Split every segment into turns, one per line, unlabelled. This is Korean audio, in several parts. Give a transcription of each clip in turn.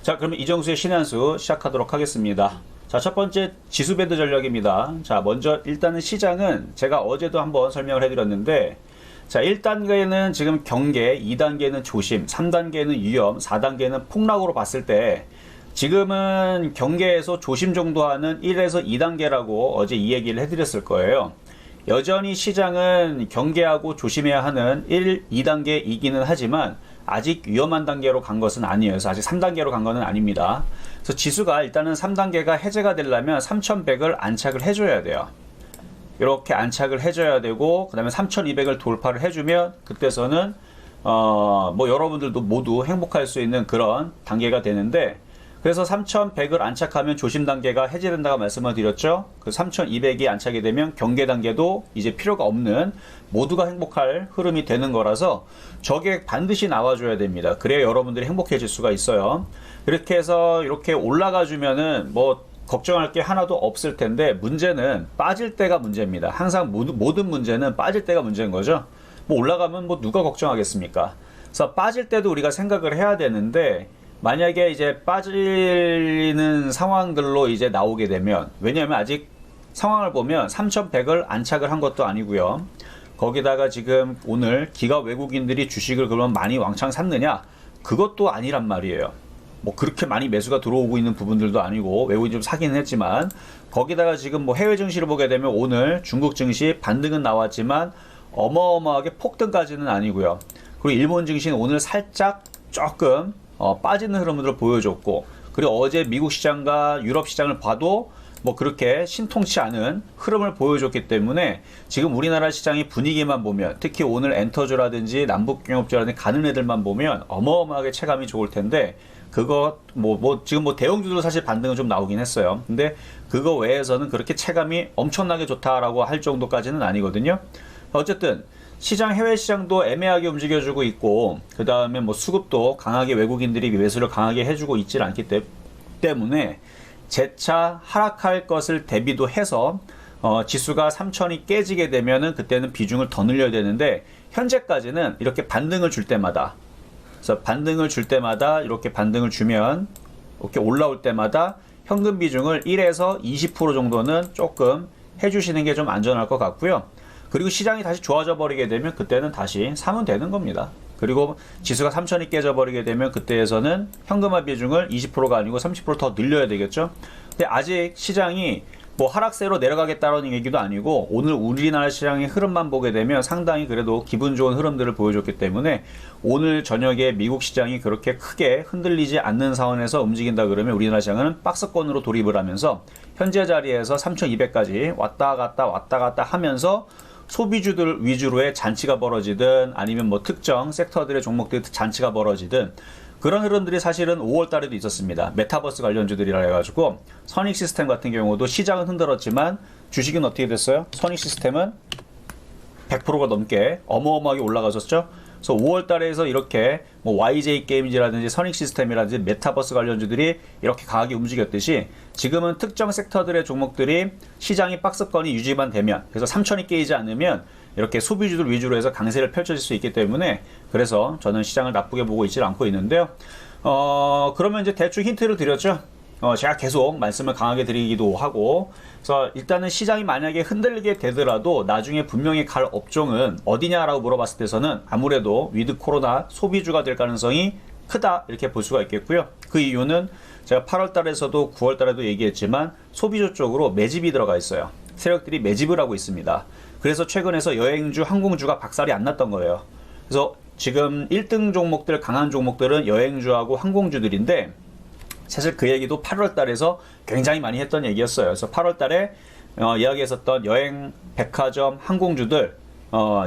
자, 그러면 이정수의 신의 한 수 시작하도록 하겠습니다. 자, 첫 번째 지수밴드 전략입니다. 자, 먼저 일단은 시장은 제가 어제도 한번 설명을 해드렸는데, 자, 1단계는 지금 경계, 2단계는 조심, 3단계는 위험, 4단계는 폭락으로 봤을 때 지금은 경계에서 조심 정도 하는 1에서 2단계라고 어제 이 얘기를 해드렸을 거예요. 여전히 시장은 경계하고 조심해야 하는 1, 2단계이기는 하지만 아직 위험한 단계로 간 것은 아니에요. 그래서 아직 3단계로 간 것은 아닙니다. 그래서 지수가 일단은 3단계가 해제가 되려면 3100을 안착을 해줘야 돼요. 이렇게 안착을 해줘야 되고, 그 다음에 3200을 돌파를 해주면 그때서는 뭐 여러분들도 모두 행복할 수 있는 그런 단계가 되는데, 그래서 3100을 안착하면 조심 단계가 해제된다고 말씀을 드렸죠. 그 3200이 안착이 되면 경계 단계도 이제 필요가 없는 모두가 행복할 흐름이 되는 거라서 저게 반드시 나와줘야 됩니다. 그래야 여러분들이 행복해질 수가 있어요. 이렇게 해서 이렇게 올라가 주면은 뭐 걱정할 게 하나도 없을 텐데, 문제는 빠질 때가 문제입니다. 항상 모든 문제는 빠질 때가 문제인 거죠. 뭐 올라가면 뭐 누가 걱정하겠습니까? 그래서 빠질 때도 우리가 생각을 해야 되는데, 만약에 이제 빠지는 상황들로 이제 나오게 되면, 왜냐하면 아직 상황을 보면 3100을 안착을 한 것도 아니고요. 거기다가 지금 오늘 기가 외국인들이 주식을 그러면 많이 왕창 샀느냐? 그것도 아니란 말이에요. 뭐 그렇게 많이 매수가 들어오고 있는 부분들도 아니고, 외국인이 좀 사기는 했지만, 거기다가 지금 뭐 해외 증시를 보게 되면 오늘 중국 증시 반등은 나왔지만 어마어마하게 폭등까지는 아니고요. 그리고 일본 증시는 오늘 살짝 조금 빠지는 흐름을 보여줬고, 그리고 어제 미국 시장과 유럽 시장을 봐도 뭐 그렇게 신통치 않은 흐름을 보여줬기 때문에 지금 우리나라 시장의 분위기만 보면, 특히 오늘 엔터주라든지 남북경협주라든지 가는 애들만 보면 어마어마하게 체감이 좋을 텐데, 그거 지금 뭐 대형주도 사실 반등은 좀 나오긴 했어요. 근데 그거 외에서는 그렇게 체감이 엄청나게 좋다라고 할 정도까지는 아니거든요. 어쨌든 시장, 해외 시장도 애매하게 움직여주고 있고, 그 다음에 뭐 수급도 강하게 외국인들이 매수를 강하게 해주고 있질 않기 때문에 재차 하락할 것을 대비도 해서 지수가 3000이 깨지게 되면은 그때는 비중을 더 늘려야 되는데, 현재까지는 이렇게 반등을 줄 때마다, 그래서 반등을 줄 때마다 이렇게 반등을 주면 이렇게 올라올 때마다 현금 비중을 1에서 20% 정도는 조금 해주시는 게 좀 안전할 것 같고요. 그리고 시장이 다시 좋아져 버리게 되면 그때는 다시 사면 되는 겁니다. 그리고 지수가 3000이 깨져버리게 되면 그때에서는 현금화 비중을 20%가 아니고 30% 더 늘려야 되겠죠. 근데 아직 시장이 뭐 하락세로 내려가겠다는 얘기도 아니고, 오늘 우리나라 시장의 흐름만 보게 되면 상당히 그래도 기분 좋은 흐름들을 보여줬기 때문에 오늘 저녁에 미국 시장이 그렇게 크게 흔들리지 않는 상황에서 움직인다 그러면 우리나라 시장은 박스권으로 돌입을 하면서 현재 자리에서 3200까지 왔다 갔다 하면서 소비주들 위주로의 잔치가 벌어지든, 아니면 뭐 특정 섹터들의 종목들의 잔치가 벌어지든, 그런 흐름들이 사실은 5월 달에도 있었습니다. 메타버스 관련주들이라 해가지고 선익 시스템 같은 경우도 시장은 흔들었지만 주식은 어떻게 됐어요? 선익 시스템은 100%가 넘게 어마어마하게 올라가셨죠. 그래서 5월 달에서 이렇게 뭐 YJ 게임즈라든지 선익 시스템이라든지 메타버스 관련주들이 이렇게 강하게 움직였듯이, 지금은 특정 섹터들의 종목들이 시장이 박스권이 유지만 되면, 그래서 3000이 깨지지 않으면 이렇게 소비주들 위주로 해서 강세를 펼쳐질 수 있기 때문에, 그래서 저는 시장을 나쁘게 보고 있지 않고 있는데요. 그러면 이제 대충 힌트를 드렸죠. 제가 계속 말씀을 강하게 드리기도 하고, 그래서 일단은 시장이 만약에 흔들리게 되더라도 나중에 분명히 갈 업종은 어디냐라고 물어봤을 때서는 아무래도 위드 코로나 소비주가 될 가능성이 크다, 이렇게 볼 수가 있겠고요. 그 이유는 제가 8월 달에서도 9월 달에도 얘기했지만 소비주 쪽으로 매집이 들어가 있어요. 세력들이 매집을 하고 있습니다. 그래서 최근에서 여행주, 항공주가 박살이 안 났던 거예요. 그래서 지금 1등 종목들, 강한 종목들은 여행주하고 항공주들인데, 사실 그 얘기도 8월 달에서 굉장히 많이 했던 얘기였어요. 그래서 8월 달에 이야기했었던 여행, 백화점, 항공주들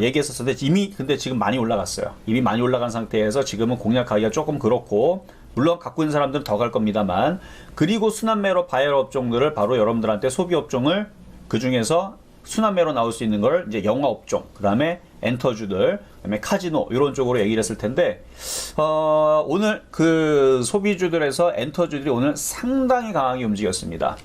얘기했었는데, 이미 근데 지금 많이 올라갔어요. 이미 많이 올라간 상태에서 지금은 공략하기가 조금 그렇고, 물론 갖고 있는 사람들은 더 갈 겁니다만, 그리고 순환매로 봐야 할 업종들을 바로 여러분들한테 소비 업종을, 그 중에서 순환매로 나올 수 있는 걸 이제 영화 업종, 그 다음에 엔터주들, 그 다음에 카지노, 이런 쪽으로 얘기를 했을 텐데, 오늘 그 소비주들에서 엔터주들이 오늘 상당히 강하게 움직였습니다.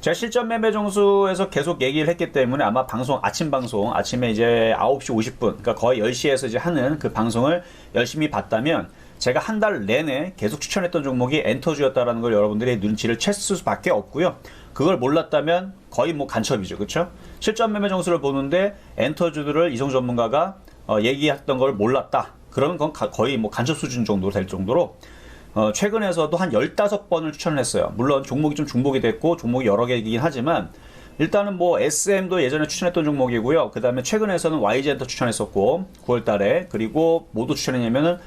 제가 실전 매매 정수에서 계속 얘기를 했기 때문에 아마 아침 방송, 아침에 이제 9시 50분, 그러니까 거의 10시에서 이제 하는 그 방송을 열심히 봤다면, 제가 한 달 내내 계속 추천했던 종목이 엔터주였다라는 걸 여러분들이 눈치를 챘을 수밖에 없고요. 그걸 몰랐다면 거의 뭐 간첩이죠. 그렇죠? 실전 매매 정수를 보는데 엔터주들을 이성 전문가가 얘기했던 걸 몰랐다. 그러면 그건 거의 뭐 간첩 수준 정도 될 정도로 최근에서도 한 15번을 추천을 했어요. 물론 종목이 좀 중복이 됐고 종목이 여러 개이긴 하지만 일단은 뭐 SM도 예전에 추천했던 종목이고요. 그 다음에 최근에서는 YG엔터 추천했었고 9월 달에 그리고 뭐도 추천했냐면은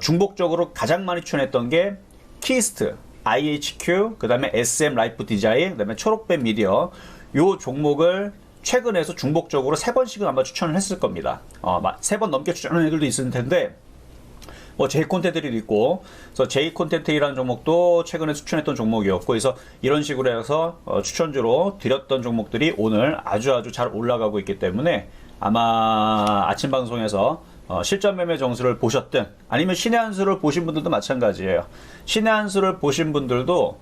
중복적으로 가장 많이 추천했던 게 키스트, IHQ, 그 다음에 SM 라이프 디자인, 그 다음에 초록뱀 미디어 요 종목을 최근에서 중복적으로 3번씩은 아마 추천을 했을 겁니다. 3번 넘게 추천하는 애들도 있을 텐데 뭐 J콘텐트도 있고, 그래서 J콘텐트라는 종목도 최근에 추천했던 종목이었고, 그래서 이런 식으로 해서 추천주로 드렸던 종목들이 오늘 아주 잘 올라가고 있기 때문에 아마 아침 방송에서 실전 매매 정수를 보셨든 아니면 신의 한 수를 보신 분들도 마찬가지예요. 신의 한 수를 보신 분들도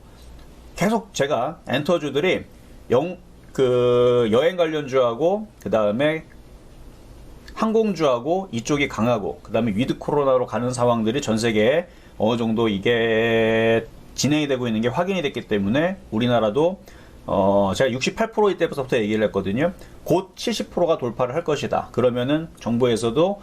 계속 제가 엔터주들이 여행 관련주하고 그 다음에 항공주하고 이쪽이 강하고 그 다음에 위드 코로나로 가는 상황들이 전 세계에 어느 정도 이게 진행이 되고 있는 게 확인이 됐기 때문에 우리나라도 제가 68% 이때부터 얘기를 했거든요. 곧 70%가 돌파를 할 것이다. 그러면은 정부에서도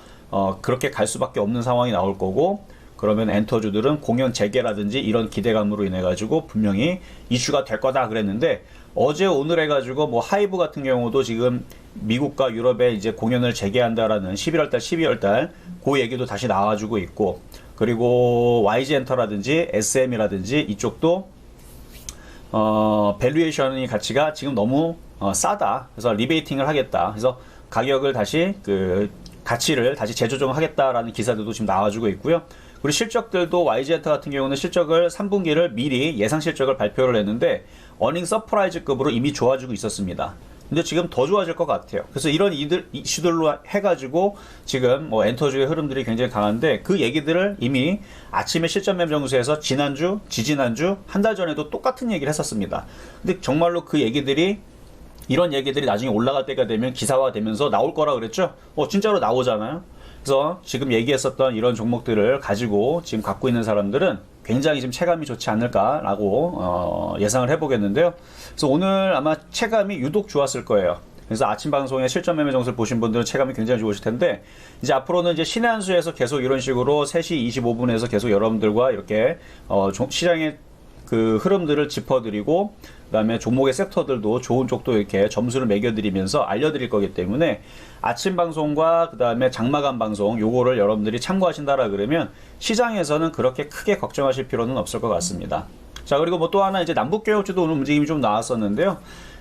그렇게 갈 수밖에 없는 상황이 나올 거고, 그러면 엔터주들은 공연 재개라든지 이런 기대감으로 인해 가지고 분명히 이슈가 될 거다 그랬는데, 어제 오늘 해가지고 뭐 하이브 같은 경우도 지금 미국과 유럽에 이제 공연을 재개한다라는 11월달, 12월달 그 얘기도 다시 나와주고 있고, 그리고 YG엔터라든지 SM이라든지 이쪽도 밸류에이션의 가치가 지금 너무 싸다. 그래서 리베이팅을 하겠다. 그래서 가격을 다시 가치를 다시 재조정하겠다라는 기사들도 지금 나와주고 있고요. 그리고 실적들도 YG엔터 같은 경우는 실적을 3분기를 미리 예상 실적을 발표를 했는데 어닝 서프라이즈급으로 이미 좋아지고 있었습니다. 근데 지금 더 좋아질 것 같아요. 그래서 이런 이슈들로 해가지고 지금 뭐 엔터주의 흐름들이 굉장히 강한데, 그 얘기들을 이미 아침에 실전 매매 정수에서 지난주, 지지난주, 한 달 전에도 똑같은 얘기를 했었습니다. 근데 정말로 그 얘기들이 이런 얘기들이 나중에 올라갈 때가 되면 기사화 되면서 나올 거라 그랬죠? 진짜로 나오잖아요. 그래서 지금 얘기했었던 이런 종목들을 가지고 지금 갖고 있는 사람들은 굉장히 지금 체감이 좋지 않을까라고 예상을 해보겠는데요. 그래서 오늘 아마 체감이 유독 좋았을 거예요. 그래서 아침 방송에 실전 매매 정수를 보신 분들은 체감이 굉장히 좋으실 텐데, 이제 앞으로는 이제 신의 한 수에서 계속 이런 식으로 3시 25분에서 계속 여러분들과 이렇게 시장의 그 흐름들을 짚어드리고, 그 다음에 종목의 섹터들도 좋은 쪽도 이렇게 점수를 매겨드리면서 알려드릴 거기 때문에 아침 방송과 그 다음에 장마감 방송 요거를 여러분들이 참고하신다라 그러면 시장에서는 그렇게 크게 걱정하실 필요는 없을 것 같습니다. 자, 그리고 뭐 또 하나 이제 남북경협주도 오늘 움직임이 좀 나왔었는데요.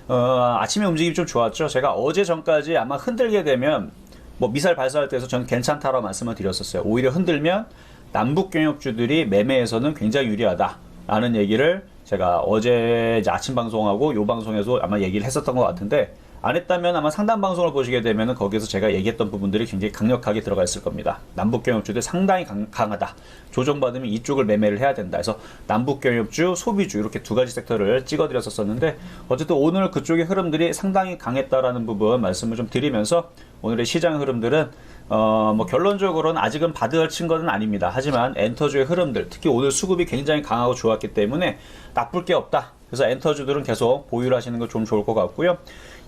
아침에 움직임이 좀 좋았죠. 제가 어제 전까지 아마 흔들게 되면 뭐 미사일 발사할 때에서 저는 괜찮다라고 말씀을 드렸었어요. 오히려 흔들면 남북경협주들이 매매에서는 굉장히 유리하다 라는 얘기를 제가 어제 이제 아침 방송하고 요 방송에서 아마 얘기를 했었던 것 같은데, 안 했다면 아마 상단 방송을 보시게 되면은 거기서 제가 얘기했던 부분들이 굉장히 강력하게 들어가 있을 겁니다. 남북경협주들 상당히 강하다. 조정받으면 이쪽을 매매를 해야 된다. 그래서 남북경협주, 소비주 이렇게 두 가지 섹터를 찍어드렸었는데, 어쨌든 오늘 그쪽의 흐름들이 상당히 강했다라는 부분 말씀을 좀 드리면서 오늘의 시장 흐름들은 뭐 결론적으로는 아직은 바드를 친 것은 아닙니다. 하지만 엔터주의 흐름들, 특히 오늘 수급이 굉장히 강하고 좋았기 때문에 나쁠 게 없다. 그래서 엔터주들은 계속 보유를 하시는 거 좀 좋을 것 같고요.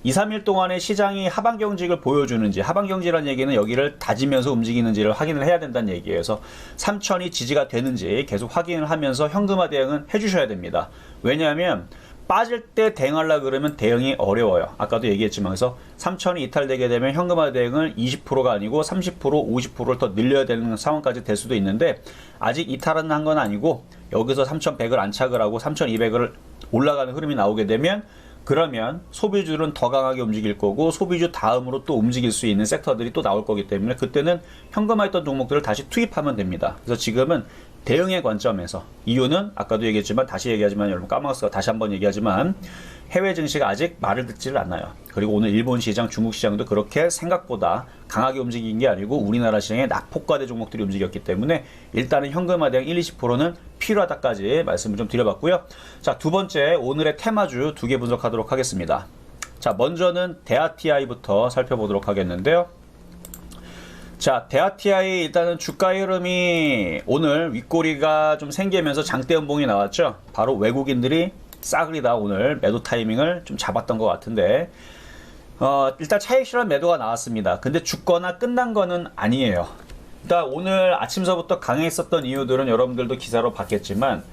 2, 3일 동안에 시장이 하방 경직을 보여주는지, 하방 경직이라는 얘기는 여기를 다지면서 움직이는지를 확인을 해야 된다는 얘기예요. 그래서 3천이 지지가 되는지 계속 확인을 하면서 현금화 대응은 해주셔야 됩니다. 왜냐하면 빠질 때 대응하려고 그러면 대응이 어려워요. 아까도 얘기했지만, 그래서 3천이 이탈되게 되면 현금화 대응을 20%가 아니고 30%, 50%를 더 늘려야 되는 상황까지 될 수도 있는데, 아직 이탈은 한 건 아니고 여기서 3,100을 안착을 하고 3,200을 올라가는 흐름이 나오게 되면, 그러면 소비주는 더 강하게 움직일 거고 소비주 다음으로 또 움직일 수 있는 섹터들이 또 나올 거기 때문에 그때는 현금화했던 종목들을 다시 투입하면 됩니다. 그래서 지금은 대응의 관점에서, 이유는 아까도 얘기했지만 다시 얘기하지만, 여러분 까먹었어요. 다시 한번 얘기하지만 해외 증시가 아직 말을 듣지를 않아요. 그리고 오늘 일본 시장, 중국 시장도 그렇게 생각보다 강하게 움직인 게 아니고 우리나라 시장의 낙폭과대 종목들이 움직였기 때문에 일단은 현금화 대응 1, 20%는 필요하다까지 말씀을 좀 드려봤고요. 자, 두 번째 오늘의 테마주 두 개 분석하도록 하겠습니다. 자, 먼저는 대아TI부터 살펴보도록 하겠는데요. 자, 대하TI 일단은 주가 흐름이 오늘 윗꼬리가 좀 생기면서 장대 음봉이 나왔죠. 바로 외국인들이 싸그리다 오늘 매도 타이밍을 좀 잡았던 것 같은데, 일단 차익 실현 매도가 나왔습니다. 근데 죽거나 끝난 거는 아니에요. 일단 오늘 아침서부터 강했었던 이유들은 여러분들도 기사로 봤겠지만,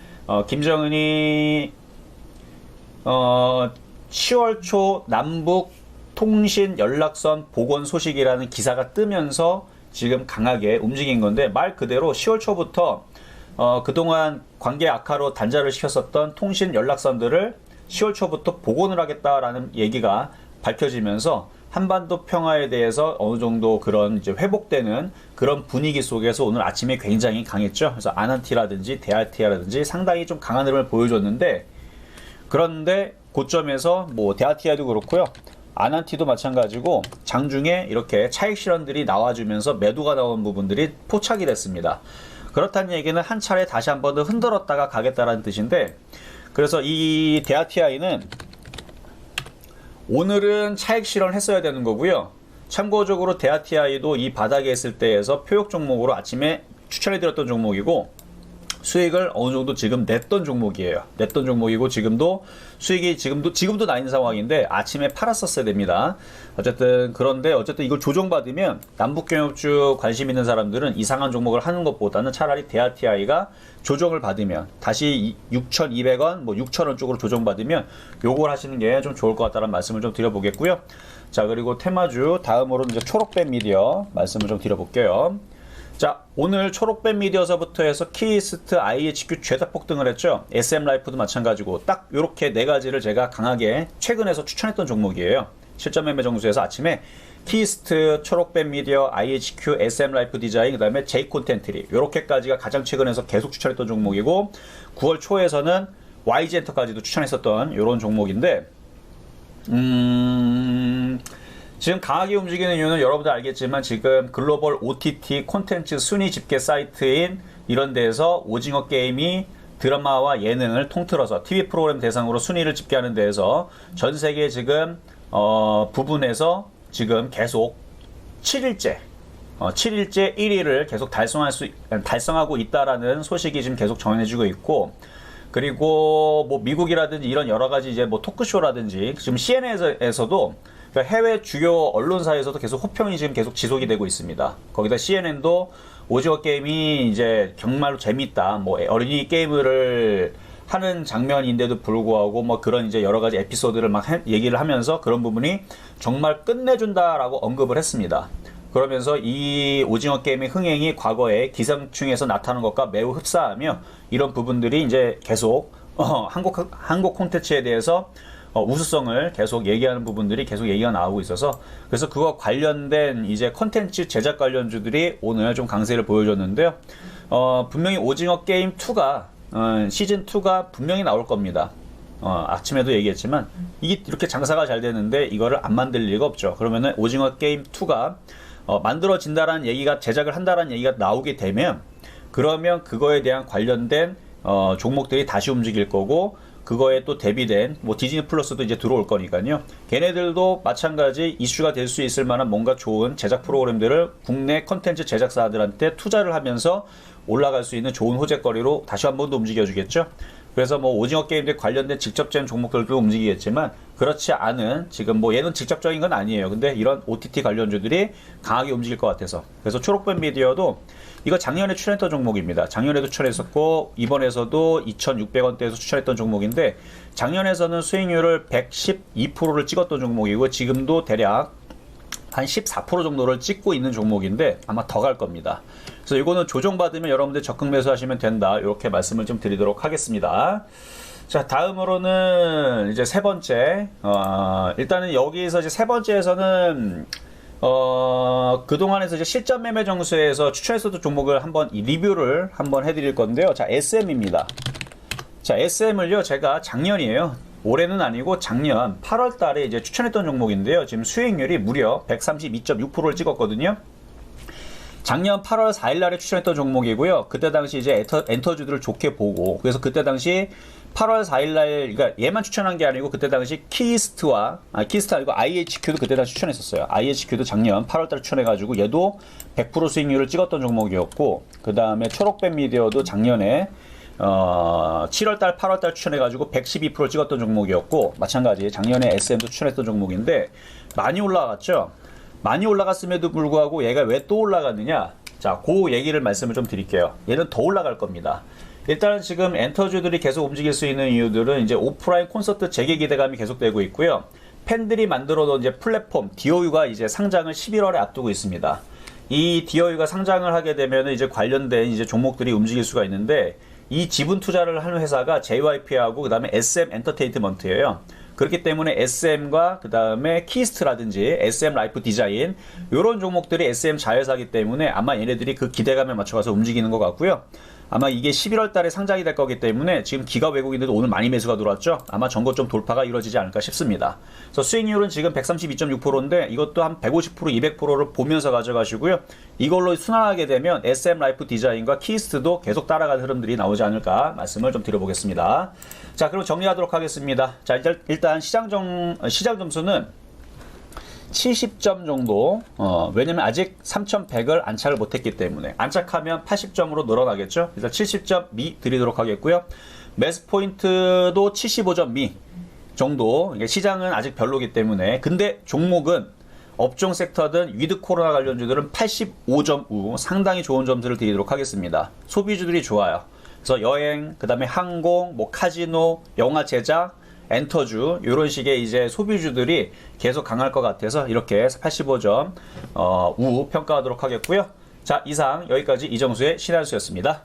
김정은이 10월 초 남북 통신 연락선 복원 소식이라는 기사가 뜨면서 지금 강하게 움직인 건데, 말 그대로 10월 초부터 그동안 관계 악화로 단절을 시켰었던 통신 연락선들을 10월 초부터 복원을 하겠다라는 얘기가 밝혀지면서 한반도 평화에 대해서 어느 정도 그런 이제 회복되는 그런 분위기 속에서 오늘 아침에 굉장히 강했죠. 그래서 아난티라든지 대하티라든지 상당히 좀 강한 흐름을 보여줬는데, 그런데 고점에서 뭐 대하티아도 그렇고요, 아난티도 마찬가지고 장중에 이렇게 차익 실현들이 나와주면서 매도가 나온 부분들이 포착이 됐습니다. 그렇다는 얘기는 한 차례 다시 한 번 더 흔들었다가 가겠다라는 뜻인데, 그래서 이 대하TI는 오늘은 차익 실현을 했어야 되는 거고요. 참고적으로 대하TI도 이 바닥에 있을 때에서 표역 종목으로 아침에 추천해드렸던 종목이고, 수익을 어느 정도 지금 냈던 종목이에요. 냈던 종목이고, 지금도 수익이 지금도 나 있는 상황인데 아침에 팔았었어야 됩니다. 그런데 어쨌든 이걸 조정받으면 남북경협주 관심 있는 사람들은 이상한 종목을 하는 것보다는 차라리 대하TI가 조정을 받으면 다시 6,200원, 뭐 6,000원 쪽으로 조정받으면 요걸 하시는 게 좀 좋을 것 같다는 말씀을 좀 드려보겠고요. 자, 그리고 테마주 다음으로는 이제 초록뱀 미디어 말씀을 좀 드려볼게요. 자, 오늘 초록뱀 미디어서부터 해서 키이스트, IHQ 죄다 폭등을 했죠. SM라이프도 마찬가지고 딱 요렇게 네 가지를 제가 강하게 최근에서 추천했던 종목이에요. 실전 매매 정수에서 아침에 키이스트, 초록뱀 미디어, IHQ, SM라이프 디자인, 그 다음에 J콘텐트리 요렇게까지가 가장 최근에서 계속 추천했던 종목이고, 9월 초에서는 YG엔터까지도 추천했었던 요런 종목인데, 지금 강하게 움직이는 이유는 여러분들 알겠지만 지금 글로벌 OTT 콘텐츠 순위 집계 사이트인 이런 데에서 오징어 게임이 드라마와 예능을 통틀어서 TV 프로그램 대상으로 순위를 집계하는 데에서 전 세계 지금 부분에서 지금 계속 7일째 1위를 계속 달성하고 있다라는 소식이 지금 계속 전해지고 있고, 그리고 뭐 미국이라든지 이런 여러 가지 이제 뭐 토크쇼라든지 지금 CNN에서도 그러니까 해외 주요 언론사에서도 계속 호평이 지금 계속 지속이 되고 있습니다. 거기다 CNN도 오징어 게임이 이제 정말로 재밌다, 뭐 어린이 게임을 하는 장면인데도 불구하고 뭐 그런 이제 여러 가지 에피소드를 막 얘기를 하면서 그런 부분이 정말 끝내준다라고 언급을 했습니다. 그러면서 이 오징어 게임의 흥행이 과거에 기생충에서 나타난 것과 매우 흡사하며 이런 부분들이 이제 계속 한국 콘텐츠에 대해서 우수성을 계속 얘기하는 부분들이 계속 얘기가 나오고 있어서, 그래서 그거 관련된 이제 컨텐츠 제작 관련주들이 오늘 좀 강세를 보여줬는데요. 분명히 오징어 게임 2가 시즌 2가 분명히 나올 겁니다. 아침에도 얘기했지만 이게 이렇게 장사가 잘 되는데 이거를 안 만들 리가 없죠. 그러면은 오징어 게임 2가 만들어진다라는 얘기가, 제작을 한다라는 얘기가 나오게 되면, 그러면 그거에 대한 관련된 종목들이 다시 움직일 거고, 그거에 또 대비된 뭐 디즈니 플러스도 이제 들어올 거니까요. 걔네들도 마찬가지 이슈가 될 수 있을 만한 뭔가 좋은 제작 프로그램들을 국내 컨텐츠 제작사들한테 투자를 하면서 올라갈 수 있는 좋은 호재거리로 다시 한 번 더 움직여주겠죠. 그래서 뭐 오징어 게임들 관련된 직접적인 종목들도 움직이겠지만, 그렇지 않은 지금 뭐 얘는 직접적인 건 아니에요. 근데 이런 OTT 관련주들이 강하게 움직일 것 같아서, 그래서 초록뱀 미디어도 이거 작년에 추천했던 종목입니다. 작년에도 추천했었고 이번에서도 2,600원대에서 추천했던 종목인데, 작년에서는 수익률을 112%를 찍었던 종목이고 지금도 대략 한 14% 정도를 찍고 있는 종목인데 아마 더 갈 겁니다. 그래서 이거는 조정받으면 여러분들 적극 매수하시면 된다, 이렇게 말씀을 좀 드리도록 하겠습니다. 자, 다음으로는 이제 세 번째, 일단은 여기서 이제 세 번째에서는 그동안에서 이제 실전 매매 정수에서 추천했었던 종목을 한번 리뷰를 한번 해드릴 건데요. 자, SM입니다. 자, SM을요, 제가 작년이에요. 올해는 아니고 작년 8월 달에 이제 추천했던 종목인데요. 지금 수익률이 무려 132.6%를 찍었거든요. 작년 8월 4일 날에 추천했던 종목이고요. 그때 당시 이제 엔터주들을 좋게 보고, 그래서 그때 당시 8월 4일날, 그러니까 얘만 추천한 게 아니고 그때 당시 키스트가 아니고 IHQ도 그때 당시 추천했었어요. IHQ도 작년 8월달에 추천해가지고 얘도 100% 수익률을 찍었던 종목이었고, 그 다음에 초록뱀 미디어도 작년에 7월달, 8월달 추천해가지고 112% 찍었던 종목이었고, 마찬가지 작년에 SM도 추천했던 종목인데 많이 올라갔죠. 많이 올라갔음에도 불구하고 얘가 왜 또 올라갔느냐? 자, 그 얘기를 말씀을 좀 드릴게요. 얘는 더 올라갈 겁니다. 일단은 지금 엔터주들이 계속 움직일 수 있는 이유들은 이제 오프라인 콘서트 재개 기대감이 계속되고 있고요. 팬들이 만들어 놓은 이제 플랫폼 DOU가 이제 상장을 11월에 앞두고 있습니다. 이 DOU가 상장을 하게 되면 이제 관련된 이제 종목들이 움직일 수가 있는데, 이 지분 투자를 하는 회사가 JYP하고 그 다음에 SM 엔터테인먼트예요. 그렇기 때문에 SM과 그 다음에 키스트라든지 SM 라이프 디자인 이런 종목들이 SM 자회사이기 때문에 아마 얘네들이 그 기대감에 맞춰가서 움직이는 것 같고요. 아마 이게 11월 달에 상장이 될 거기 때문에 지금 기가 외국인들도 오늘 많이 매수가 들어왔죠. 아마 전고점 돌파가 이루어지지 않을까 싶습니다. 그래서 수익률은 지금 132.6%인데 이것도 한 150%, 200%를 보면서 가져가시고요. 이걸로 순환하게 되면 SM 라이프 디자인과 키스트도 계속 따라가는 흐름들이 나오지 않을까 말씀을 좀 드려보겠습니다. 자, 그럼 정리하도록 하겠습니다. 자, 일단 시장 점수는 70점 정도, 왜냐면 아직 3100을 안착을 못했기 때문에, 안착하면 80점으로 늘어나겠죠. 그래서 70점 미 드리도록 하겠고요. 매수 포인트도 75점 미 정도. 시장은 아직 별로기 때문에, 근데 종목은 업종 섹터든 위드 코로나 관련주들은 85점 우 상당히 좋은 점수를 드리도록 하겠습니다. 소비주들이 좋아요. 그래서 여행, 그 다음에 항공, 뭐 카지노, 영화 제작, 엔터주 이런 식의 이제 소비주들이 계속 강할 것 같아서 이렇게 85점 우 평가하도록 하겠고요. 자, 이상 여기까지 이정수의 신한수였습니다.